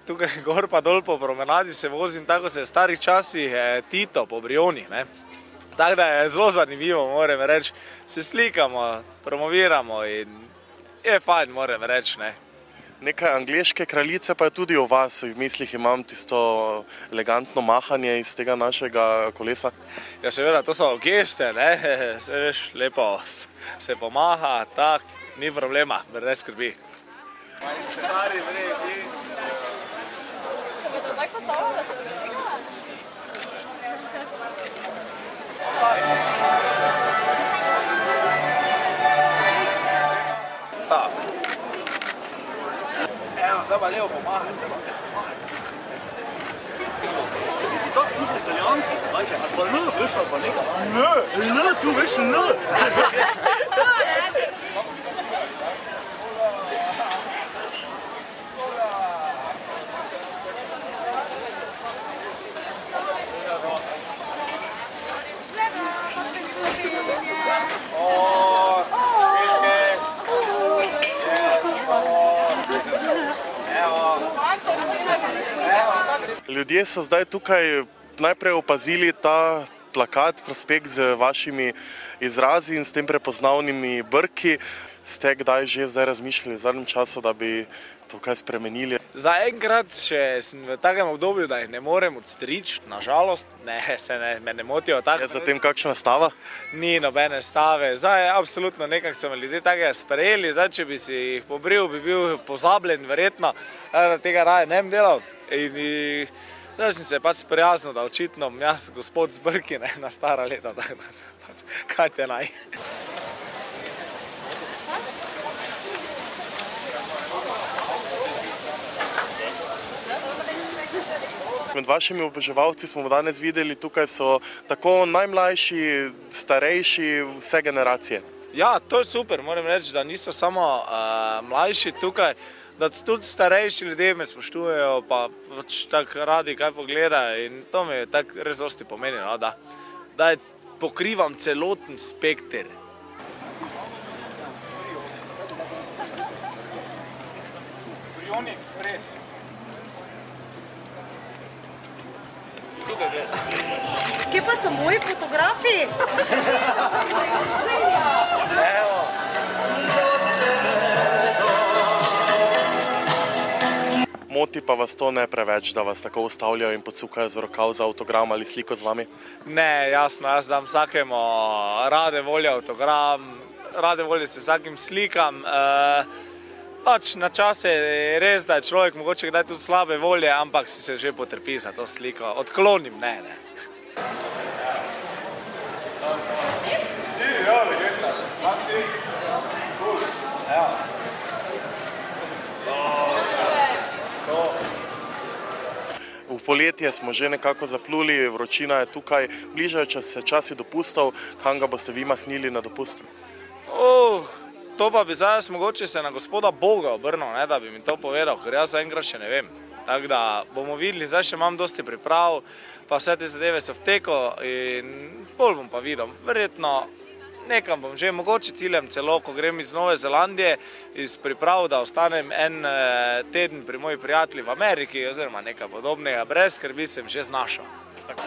Tukaj gor pa dol po promenadi se vozim, tako se je v starih časih Tito po Brioni. Tako da je zelo zanimivo, moram reči. Se slikamo, promoviramo in je fajn, moram reči. Nekaj angleške kraljice pa je tudi o vas. V mislih imam tisto elegantno mahanje iz tega našega kolesa. Ja, seveda, to so geste, se veš, lepo se pomaha, tak, ni problema, ne skrbi. Stari vredi. Se bodo tako postavljali, da se vrega? Tak. Evo, zdaj pa levo pomahajte. Ti si to pusti italijanski, dajte, ali pa L, veš, ali pa nekaj. L, tu veš L. Ljudje so zdaj tukaj najprej opazili ta plakat, prospekt z vašimi izrazi in s tem prepoznavnimi brki. Ste kdaj že zdaj razmišljali v zadnjem času, da bi to kaj spremenili? Zaenkrat še sem v takem obdobju, da jih ne morem odstriči, nažalost. Me ne motijo tako. Je zatem kakšna stava? Ni nobene stave. Zdaj absolutno nekako so me ljudje takega sprejeli. Zdaj, če bi si jih pobril, bi bil pozabljen, verjetno. Tega raje ne bi delal. In zdaj sem se pač sprijaznil, da očitno jaz gospod z brki na stara leta. Kaj te naj? Med vašimi oboževalci smo danes videli, tukaj so tako najmlajši, starejši, vse generacije. Ja, to je super, moram reči, da niso samo mlajši tukaj, da tudi starejši ljudje me spoštujejo, pa tako radi kaj pogledajo in to mi tako res dosti pomeni, da pokrivam celoten spekter. Brioni Express. Kje pa so moji fotografi? Evo. Moti pa vas to ne preveč, da vas tako ustavljajo in podsukajo z rokav za avtogram ali sliko z vami? Ne, jasno, jaz dam vsakemu rade volje avtogram, rade volje se vsakim slikam. Pač na čase je res, da je človek mogoče kdaj tudi slabe volje, ampak si se že potrpi za to sliko. Odklonim, ne. V poletje smo že nekako zapluli, vročina je tukaj, bližajo se časi dopustov, kam ga boste vi mahnili na dopust? To pa bi zdaj mogoče se na gospoda Boga obrnil, da bi mi to povedal, ker jaz zaenkrat še ne vem. Tako da bomo videli, zdaj še imam dosti priprav, pa vse te zadeve so v teku in bolj bom pa videl. Verjetno nekam bom že, mogoče ciljem celo, ko grem iz Nove Zelandije, iz priprav, da ostanem en teden pri moji prijatelji v Ameriki oziroma nekaj podobnega, brez skrbi sem že znašel. Tako.